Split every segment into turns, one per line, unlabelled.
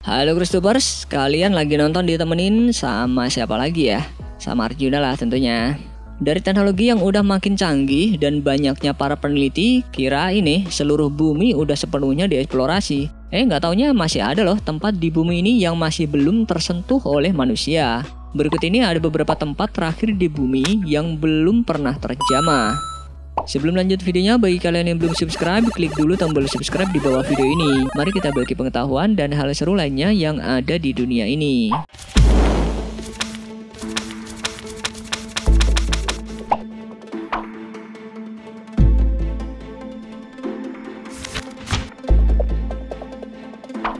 Halo Christopers, kalian lagi nonton ditemenin sama siapa lagi ya? Sama Arjuna lah tentunya. Dari teknologi yang udah makin canggih dan banyaknya para peneliti, kira ini seluruh bumi udah sepenuhnya dieksplorasi. Nggak taunya masih ada loh tempat di bumi ini yang masih belum tersentuh oleh manusia. Berikut ini ada beberapa tempat terakhir di bumi yang belum pernah terjamah. Sebelum lanjut videonya, bagi kalian yang belum subscribe, klik dulu tombol subscribe di bawah video ini. Mari kita bagi pengetahuan dan hal seru lainnya yang ada di dunia ini.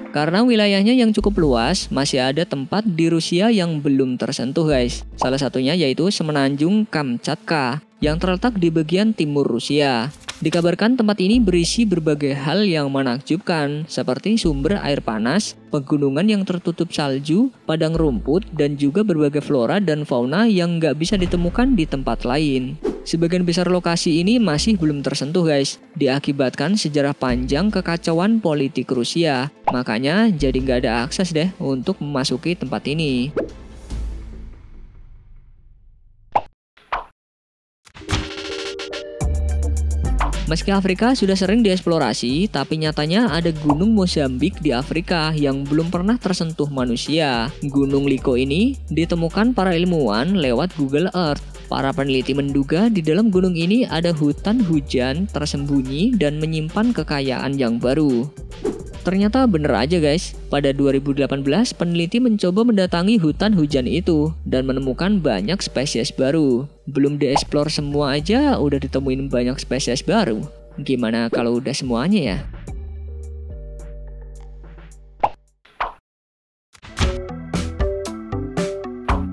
Karena wilayahnya yang cukup luas, masih ada tempat di Rusia yang belum tersentuh guys. Salah satunya yaitu Semenanjung Kamchatka yang terletak di bagian timur Rusia. Dikabarkan tempat ini berisi berbagai hal yang menakjubkan, seperti sumber air panas, pegunungan yang tertutup salju, padang rumput, dan juga berbagai flora dan fauna yang nggak bisa ditemukan di tempat lain. Sebagian besar lokasi ini masih belum tersentuh guys, diakibatkan sejarah panjang kekacauan politik Rusia. Makanya jadi nggak ada akses deh untuk memasuki tempat ini. Meski Afrika sudah sering dieksplorasi, tapi nyatanya ada gunung Mozambik di Afrika yang belum pernah tersentuh manusia. Gunung Liko ini ditemukan para ilmuwan lewat Google Earth. Para peneliti menduga di dalam gunung ini ada hutan hujan tersembunyi dan menyimpan kekayaan yang baru. Ternyata bener aja guys, pada 2018 peneliti mencoba mendatangi hutan hujan itu dan menemukan banyak spesies baru. Belum dieksplor semua aja udah ditemuin banyak spesies baru. Gimana kalau udah semuanya ya?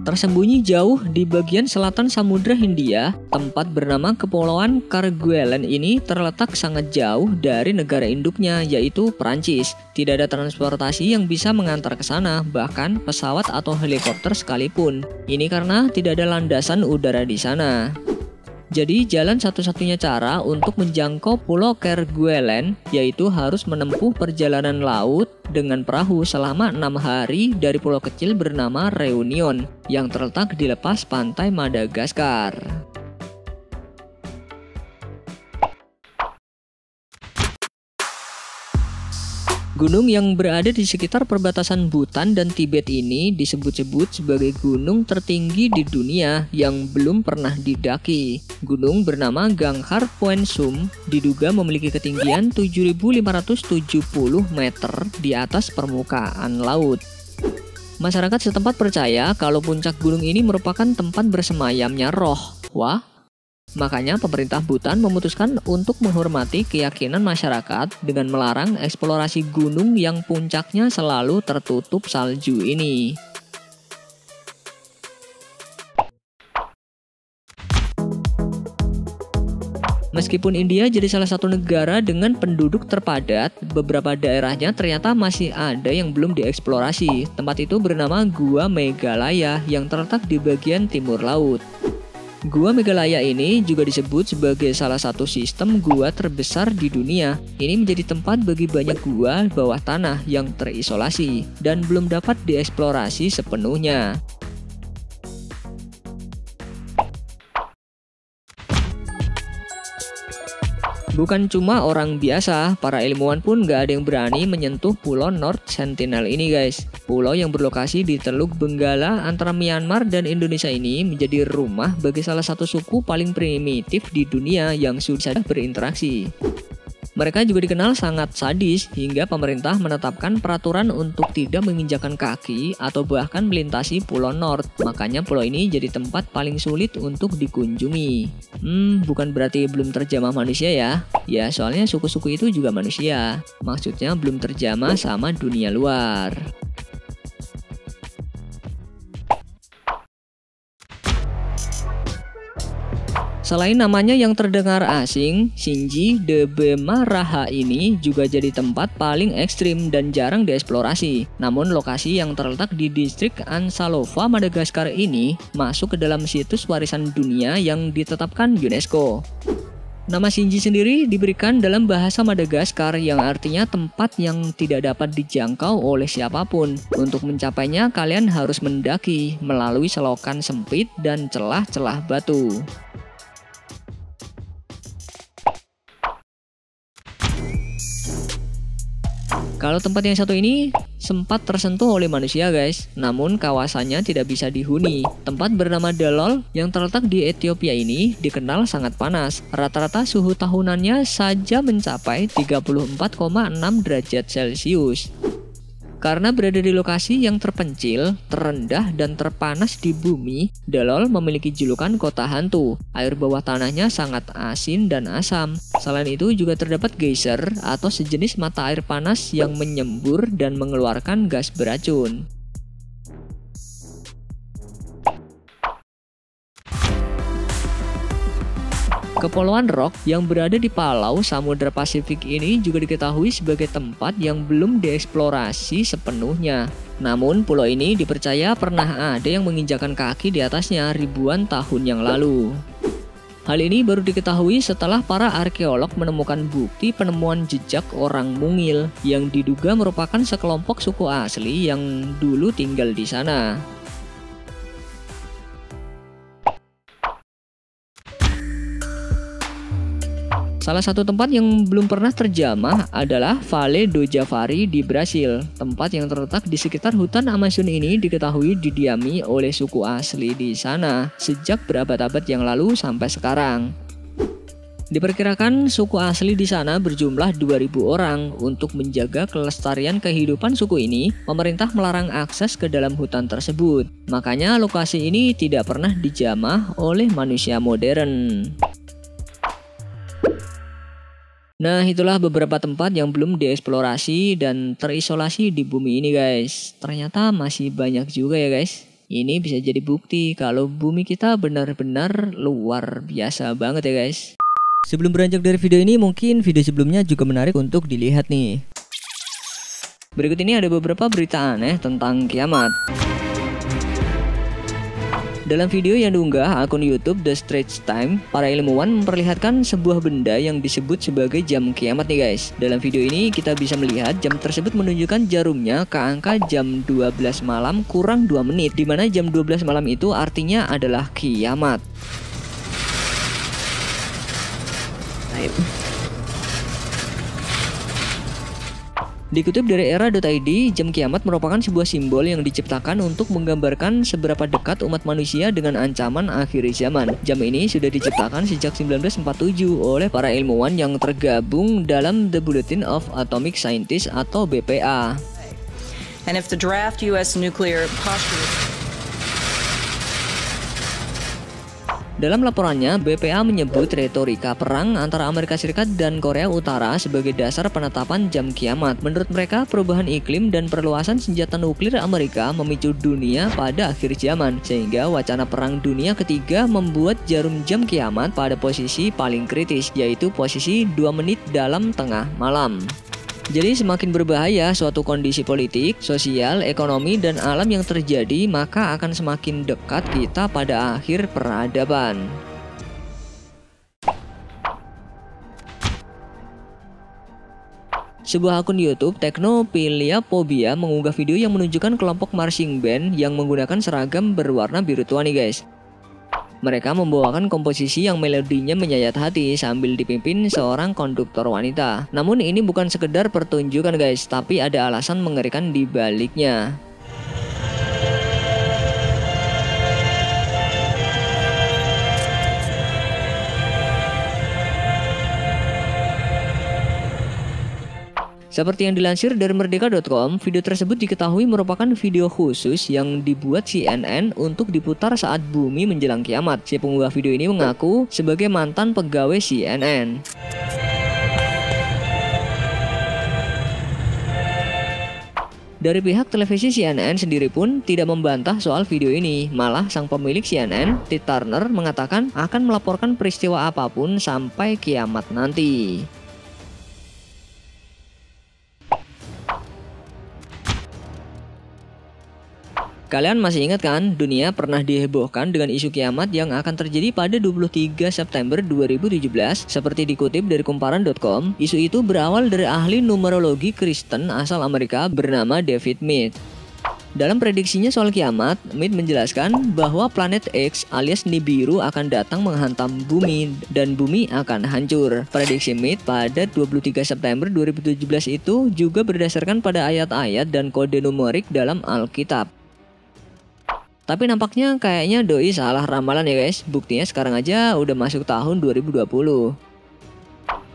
Tersembunyi jauh di bagian selatan Samudra Hindia, tempat bernama Kepulauan Kerguelen ini terletak sangat jauh dari negara induknya, yaitu Prancis. Tidak ada transportasi yang bisa mengantar ke sana, bahkan pesawat atau helikopter sekalipun. Ini karena tidak ada landasan udara di sana. Jadi jalan satu-satunya cara untuk menjangkau Pulau Kerguelen yaitu harus menempuh perjalanan laut dengan perahu selama 6 hari dari pulau kecil bernama Reunion yang terletak di lepas pantai Madagaskar. Gunung yang berada di sekitar perbatasan Bhutan dan Tibet ini disebut-sebut sebagai gunung tertinggi di dunia yang belum pernah didaki. Gunung bernama Ganghar Point Sum diduga memiliki ketinggian 7.570 meter di atas permukaan laut. Masyarakat setempat percaya kalau puncak gunung ini merupakan tempat bersemayamnya roh. Wah, makanya pemerintah Bhutan memutuskan untuk menghormati keyakinan masyarakat dengan melarang eksplorasi gunung yang puncaknya selalu tertutup salju ini. Meskipun India jadi salah satu negara dengan penduduk terpadat, beberapa daerahnya ternyata masih ada yang belum dieksplorasi. Tempat itu bernama Gua Meghalaya yang terletak di bagian timur laut. Gua Meghalaya ini juga disebut sebagai salah satu sistem gua terbesar di dunia. Ini menjadi tempat bagi banyak gua bawah tanah yang terisolasi dan belum dapat dieksplorasi sepenuhnya. Bukan cuma orang biasa, para ilmuwan pun gak ada yang berani menyentuh pulau North Sentinel ini guys. Pulau yang berlokasi di Teluk Benggala antara Myanmar dan Indonesia ini menjadi rumah bagi salah satu suku paling primitif di dunia yang sudah berinteraksi. Mereka juga dikenal sangat sadis hingga pemerintah menetapkan peraturan untuk tidak menginjakan kaki atau bahkan melintasi Pulau North. Makanya pulau ini jadi tempat paling sulit untuk dikunjungi. Bukan berarti belum terjamah manusia ya. Ya soalnya suku-suku itu juga manusia. Maksudnya belum terjamah sama dunia luar. Selain namanya yang terdengar asing, Shinji Debemaraha ini juga jadi tempat paling ekstrim dan jarang dieksplorasi. Namun lokasi yang terletak di distrik Ansalova, Madagaskar ini masuk ke dalam situs warisan dunia yang ditetapkan UNESCO. Nama Shinji sendiri diberikan dalam bahasa Madagaskar yang artinya tempat yang tidak dapat dijangkau oleh siapapun. Untuk mencapainya kalian harus mendaki melalui selokan sempit dan celah-celah batu. Kalau tempat yang satu ini sempat tersentuh oleh manusia guys, namun kawasannya tidak bisa dihuni. Tempat bernama Dalol yang terletak di Ethiopia ini dikenal sangat panas. Rata-rata suhu tahunannya saja mencapai 34,6 derajat Celcius. Karena berada di lokasi yang terpencil, terendah, dan terpanas di bumi, Dalol memiliki julukan kota hantu. Air bawah tanahnya sangat asin dan asam. Selain itu juga terdapat geyser atau sejenis mata air panas yang menyembur dan mengeluarkan gas beracun. Kepulauan Rock yang berada di Palau, Samudra Pasifik ini juga diketahui sebagai tempat yang belum dieksplorasi sepenuhnya. Namun pulau ini dipercaya pernah ada yang menginjakan kaki di atasnya ribuan tahun yang lalu. Hal ini baru diketahui setelah para arkeolog menemukan bukti penemuan jejak orang mungil yang diduga merupakan sekelompok suku asli yang dulu tinggal di sana. Salah satu tempat yang belum pernah terjamah adalah Vale do Javari di Brasil. Tempat yang terletak di sekitar hutan Amazon ini diketahui didiami oleh suku asli di sana sejak berabad-abad yang lalu sampai sekarang. Diperkirakan suku asli di sana berjumlah 2.000 orang. Untuk menjaga kelestarian kehidupan suku ini, pemerintah melarang akses ke dalam hutan tersebut. Makanya lokasi ini tidak pernah dijamah oleh manusia modern. Nah, itulah beberapa tempat yang belum dieksplorasi dan terisolasi di bumi ini guys. Ternyata masih banyak juga ya guys. Ini bisa jadi bukti kalau bumi kita benar-benar luar biasa banget ya guys. Sebelum beranjak dari video ini, mungkin video sebelumnya juga menarik untuk dilihat nih. Berikut ini ada beberapa berita aneh tentang kiamat. Dalam video yang diunggah akun YouTube The Straits Times, para ilmuwan memperlihatkan sebuah benda yang disebut sebagai jam kiamat nih guys. Dalam video ini kita bisa melihat jam tersebut menunjukkan jarumnya ke angka jam 12 malam kurang 2 menit, di mana jam 12 malam itu artinya adalah kiamat. Dikutip dari era.id, jam kiamat merupakan sebuah simbol yang diciptakan untuk menggambarkan seberapa dekat umat manusia dengan ancaman akhir zaman. Jam ini sudah diciptakan sejak 1947 oleh para ilmuwan yang tergabung dalam The Bulletin of Atomic Scientists atau BPA.
And if the draft US nuclear posture.
Dalam laporannya, BPA menyebut retorika perang antara Amerika Serikat dan Korea Utara sebagai dasar penetapan jam kiamat. Menurut mereka, perubahan iklim dan perluasan senjata nuklir Amerika memicu dunia pada akhir zaman, sehingga wacana perang dunia ketiga membuat jarum jam kiamat pada posisi paling kritis, yaitu posisi 2 menit dalam tengah malam. Jadi semakin berbahaya suatu kondisi politik, sosial, ekonomi, dan alam yang terjadi, maka akan semakin dekat kita pada akhir peradaban. Sebuah akun YouTube Teknopilia Phobia mengunggah video yang menunjukkan kelompok marching band yang menggunakan seragam berwarna biru tua nih guys. Mereka membawakan komposisi yang melodinya menyayat hati sambil dipimpin seorang konduktor wanita. Namun ini bukan sekedar pertunjukan guys, tapi ada alasan mengerikan di baliknya. Seperti yang dilansir dari merdeka.com, video tersebut diketahui merupakan video khusus yang dibuat CNN untuk diputar saat bumi menjelang kiamat. Si pengunggah video ini mengaku sebagai mantan pegawai CNN. Dari pihak televisi CNN sendiri pun tidak membantah soal video ini. Malah sang pemilik CNN, Ted Turner, mengatakan akan melaporkan peristiwa apapun sampai kiamat nanti. Kalian masih ingat kan, dunia pernah dihebohkan dengan isu kiamat yang akan terjadi pada 23 September 2017. Seperti dikutip dari kumparan.com, isu itu berawal dari ahli numerologi Kristen asal Amerika bernama David Mead. Dalam prediksinya soal kiamat, Mead menjelaskan bahwa planet X alias Nibiru akan datang menghantam bumi dan bumi akan hancur. Prediksi Mead pada 23 September 2017 itu juga berdasarkan pada ayat-ayat dan kode numerik dalam Alkitab. Tapi nampaknya kayaknya doi salah ramalan ya guys. Buktinya sekarang aja udah masuk tahun 2020.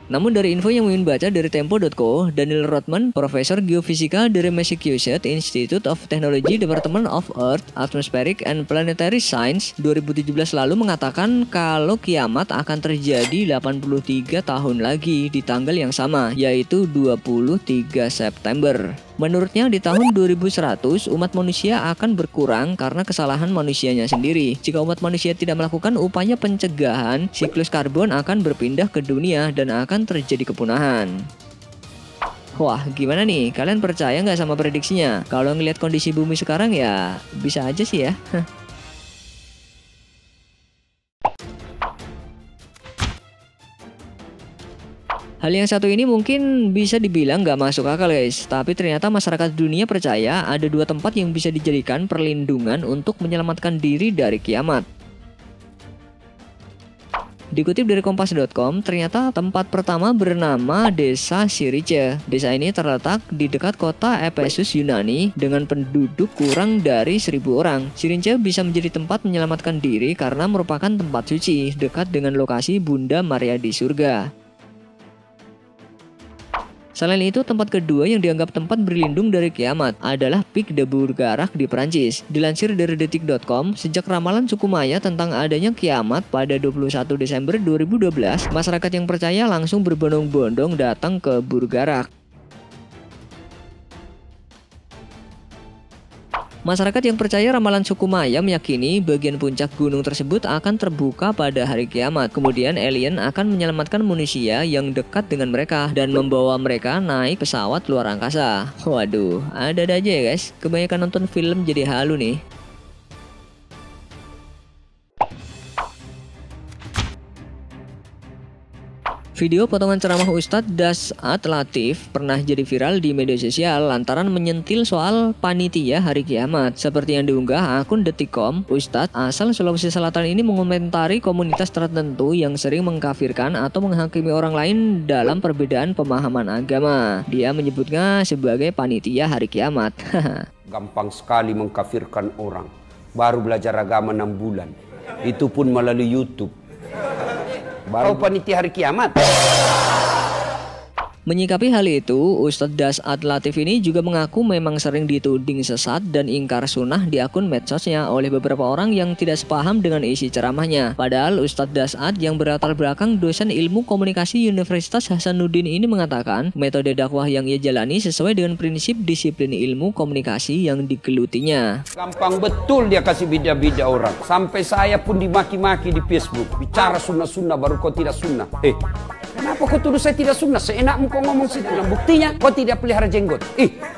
Namun dari info yang Mimin baca dari Tempo.co, Daniel Rothman, Profesor Geofisika dari Massachusetts Institute of Technology Department of Earth, Atmospheric and Planetary Science 2017 lalu mengatakan kalau kiamat akan terjadi 83 tahun lagi di tanggal yang sama, yaitu 23 September. Menurutnya di tahun 2100 umat manusia akan berkurang karena kesalahan manusianya sendiri. Jika umat manusia tidak melakukan upaya pencegahan, siklus karbon akan berpindah ke dunia dan akan terjadi kepunahan. Wah, gimana nih? Kalian percaya nggak sama prediksinya? Kalau ngelihat kondisi bumi sekarang ya bisa aja sih ya. Hal yang satu ini mungkin bisa dibilang nggak masuk akal guys, tapi ternyata masyarakat dunia percaya ada dua tempat yang bisa dijadikan perlindungan untuk menyelamatkan diri dari kiamat. Dikutip dari kompas.com, ternyata tempat pertama bernama Desa Sirice. Desa ini terletak di dekat kota Ephesus, Yunani dengan penduduk kurang dari 1.000 orang. Sirice bisa menjadi tempat menyelamatkan diri karena merupakan tempat suci dekat dengan lokasi Bunda Maria di surga. Selain itu, tempat kedua yang dianggap tempat berlindung dari kiamat adalah Pic de Bourgarac di Prancis. Dilansir dari detik.com, sejak ramalan suku Maya tentang adanya kiamat pada 21 Desember 2012, masyarakat yang percaya langsung berbondong-bondong datang ke Bourgarac. Masyarakat yang percaya ramalan suku Maya meyakini bagian puncak gunung tersebut akan terbuka pada hari kiamat. Kemudian alien akan menyelamatkan manusia yang dekat dengan mereka dan membawa mereka naik pesawat luar angkasa. Waduh, ada aja ya guys. Kebanyakan nonton film jadi halu nih. Video potongan ceramah Ustadz Das'ad Latif pernah jadi viral di media sosial lantaran menyentil soal panitia hari kiamat. Seperti yang diunggah akun Detik.com, Ustadz asal Sulawesi Selatan ini mengomentari komunitas tertentu yang sering mengkafirkan atau menghakimi orang lain dalam perbedaan pemahaman agama. Dia menyebutnya sebagai panitia hari kiamat.
Gampang sekali mengkafirkan orang. Baru belajar agama 6 bulan. Itu pun melalui YouTube. Baru panitia hari kiamat.
Menyikapi hal itu, Ustadz Das'ad Latif ini juga mengaku memang sering dituding sesat dan ingkar sunnah di akun medsosnya oleh beberapa orang yang tidak sepaham dengan isi ceramahnya. Padahal Ustadz Das'ad yang berlatar belakang dosen ilmu komunikasi Universitas Hasanuddin ini mengatakan metode dakwah yang ia jalani sesuai dengan prinsip disiplin ilmu komunikasi yang digelutinya.
Gampang betul dia kasih bida-bida orang. Sampai saya pun dimaki-maki di Facebook. Bicara sunnah-sunnah baru kau tidak sunnah. Kenapa kau tuduh saya tidak sunnah? Seenakmu kau ngomong sih. Buktinya kau tidak pelihara jenggot.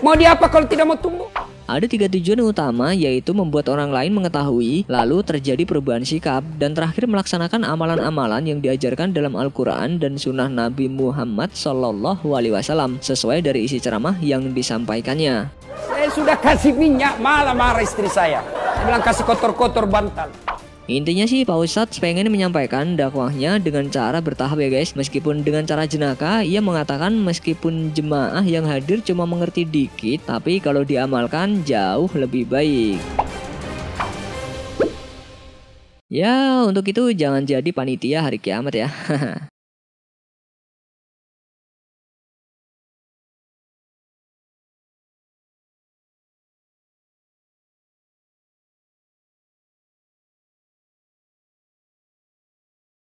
Mau diapa kalau tidak mau tumbuh?
Ada 3 tujuan utama, yaitu membuat orang lain mengetahui, lalu terjadi perubahan sikap, dan terakhir melaksanakan amalan-amalan yang diajarkan dalam Al-Quran dan Sunnah Nabi Muhammad SAW sesuai dari isi ceramah yang disampaikannya.
Saya sudah kasih minyak, malah marah istri saya. Saya bilang kasih kotor-kotor bantal.
Intinya sih Pak Ustadz pengen menyampaikan dakwahnya dengan cara bertahap ya guys. Meskipun dengan cara jenaka, ia mengatakan meskipun jemaah yang hadir cuma mengerti dikit, tapi kalau diamalkan jauh lebih baik. Ya, untuk itu jangan jadi panitia hari kiamat ya.